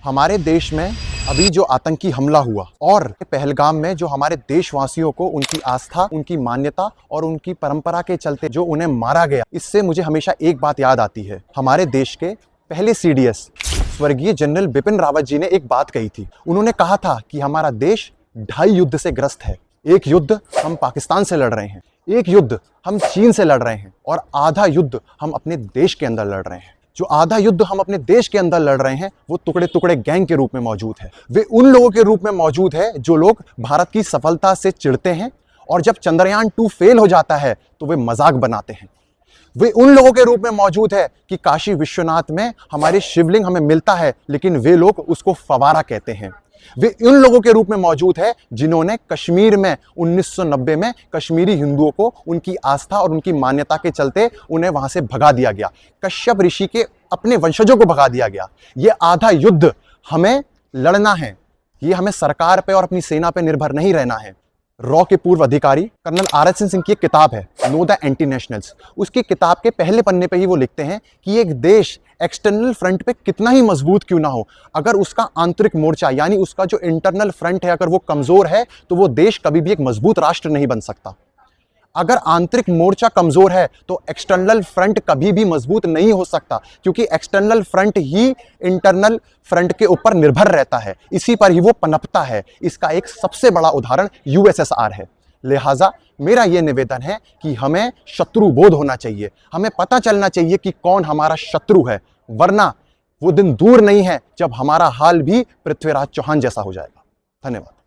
हमारे देश में अभी जो आतंकी हमला हुआ और पहलगाम में जो हमारे देशवासियों को उनकी आस्था, उनकी मान्यता और उनकी परंपरा के चलते जो उन्हें मारा गया, इससे मुझे हमेशा एक बात याद आती है। हमारे देश के पहले सीडीएस स्वर्गीय जनरल बिपिन रावत जी ने एक बात कही थी। उन्होंने कहा था कि हमारा देश 2 युद्ध से ग्रस्त है। एक युद्ध हम पाकिस्तान से लड़ रहे हैं, एक युद्ध हम चीन से लड़ रहे हैं और आधा युद्ध हम अपने देश के अंदर लड़ रहे हैं। जो आधा युद्ध हम अपने देश के अंदर लड़ रहे हैं वो टुकड़े टुकड़े गैंग के रूप में मौजूद है। वे उन लोगों के रूप में मौजूद है जो लोग भारत की सफलता से चिढ़ते हैं और जब चंद्रयान 2 फेल हो जाता है तो वे मजाक बनाते हैं। वे उन लोगों के रूप में मौजूद है कि काशी विश्वनाथ में हमारे शिवलिंग हमें मिलता है लेकिन वे लोग उसको फवारा कहते हैं। वे उन लोगों के रूप में मौजूद है जिन्होंने कश्मीर में 1990 में कश्मीरी हिंदुओं को उनकी आस्था और उनकी मान्यता के चलते उन्हें वहां से भगा दिया गया। कश्यप ऋषि के अपने वंशजों को भगा दिया गया। ये आधा युद्ध हमें लड़ना है। ये हमें सरकार पे और अपनी सेना पे निर्भर नहीं रहना है। रॉ के पूर्व अधिकारी कर्नल RSN सिंह की एक किताब है नो द एंटी नेशनल्स। उसकी किताब के पहले पन्ने पे ही वो लिखते हैं कि एक देश एक्सटर्नल फ्रंट पे कितना ही मजबूत क्यों ना हो, अगर उसका आंतरिक मोर्चा यानी उसका जो इंटरनल फ्रंट है अगर वो कमजोर है तो वो देश कभी भी एक मजबूत राष्ट्र नहीं बन सकता। अगर आंतरिक मोर्चा कमजोर है तो एक्सटर्नल फ्रंट कभी भी मजबूत नहीं हो सकता, क्योंकि एक्सटर्नल फ्रंट ही इंटरनल फ्रंट के ऊपर निर्भर रहता है, इसी पर ही वो पनपता है। इसका एक सबसे बड़ा उदाहरण USSR है। लिहाजा मेरा यह निवेदन है कि हमें शत्रु बोध होना चाहिए। हमें पता चलना चाहिए कि कौन हमारा शत्रु है, वरना वो दिन दूर नहीं है जब हमारा हाल भी पृथ्वीराज चौहान जैसा हो जाएगा। धन्यवाद।